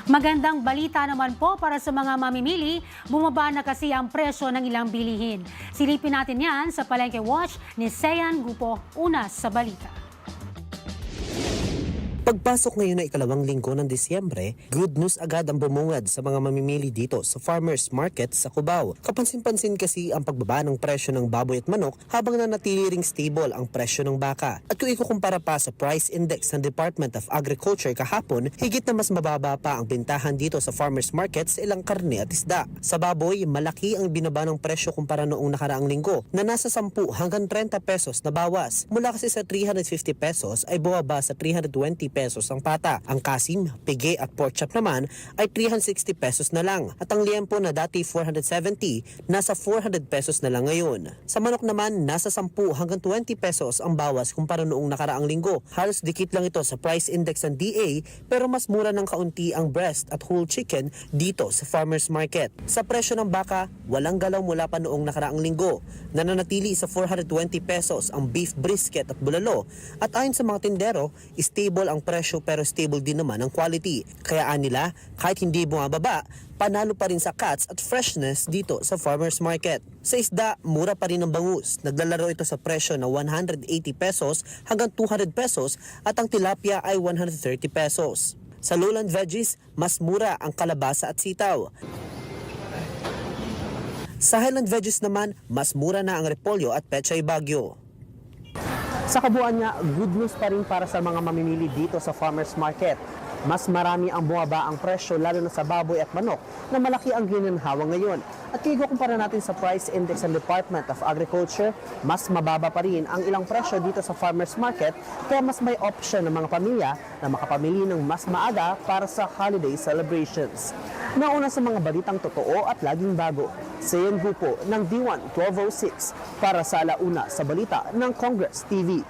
Magandang balita naman po para sa mga mamimili, bumaba na kasi ang presyo ng ilang bilihin. Silipin natin yan sa Palengke Watch ni Sean Gupo, una sa balita. Pagpasok ngayon na ikalawang linggo ng Disyembre, good news agad ang bumungad sa mga mamimili dito sa Farmers Market sa Cubao. Kapansin-pansin kasi ang pagbaba ng presyo ng baboy at manok habang nanatili ring stable ang presyo ng baka. At kung ikukumpara pa sa price index ng Department of Agriculture kahapon, higit na mas mababa pa ang bintahan dito sa Farmers Market sa ilang karne at isda. Sa baboy, malaki ang binaba ng presyo kumpara noong nakaraang linggo na nasa 10 hanggang 30 pesos na bawas. Mula kasi sa 350 pesos ay bumaba sa 320 pesos ang pata. Ang kasim, pigi at pork chop naman ay 360 pesos na lang. At ang liempo na dati 470, nasa 400 pesos na lang ngayon. Sa manok naman, nasa 10 hanggang 20 pesos ang bawas kumpara noong nakaraang linggo. Halos dikit lang ito sa price index ng DA pero mas mura ng kaunti ang breast at whole chicken dito sa Farmers Market. Sa presyo ng baka, walang galaw mula pa noong nakaraang linggo. Nananatili sa 420 pesos ang beef brisket at bulalo. At ayon sa mga tindero, stable ang presyo pero stable din naman ang quality. Kaya nila, kahit hindi bumababa, panalo pa rin sa cuts at freshness dito sa Farmers Market. Sa isda, mura pa rin ang bangus. Naglalaro ito sa presyo na 180 pesos hanggang 200 pesos at ang tilapia ay 130 pesos. Sa lowland veggies, mas mura ang kalabasa at sitaw. Sa highland veggies naman, mas mura na ang repolyo at pechay bagyo. Sa kabuuan nga, good news pa rin para sa mga mamimili dito sa Farmers Market. Mas marami ang bumaba ang presyo lalo na sa baboy at manok na malaki ang ginanhawa ngayon. At kung ikukumpara natin sa price index ng Department of Agriculture, mas mababa pa rin ang ilang presyo dito sa Farmers Market kaya mas may option ng mga pamilya na makapamili ng mas maaga para sa holiday celebrations. Nauna sa mga balitang totoo at laging bago, Sean Gupo ng D1 1206 para sa Alauna sa Balita ng Congress TV.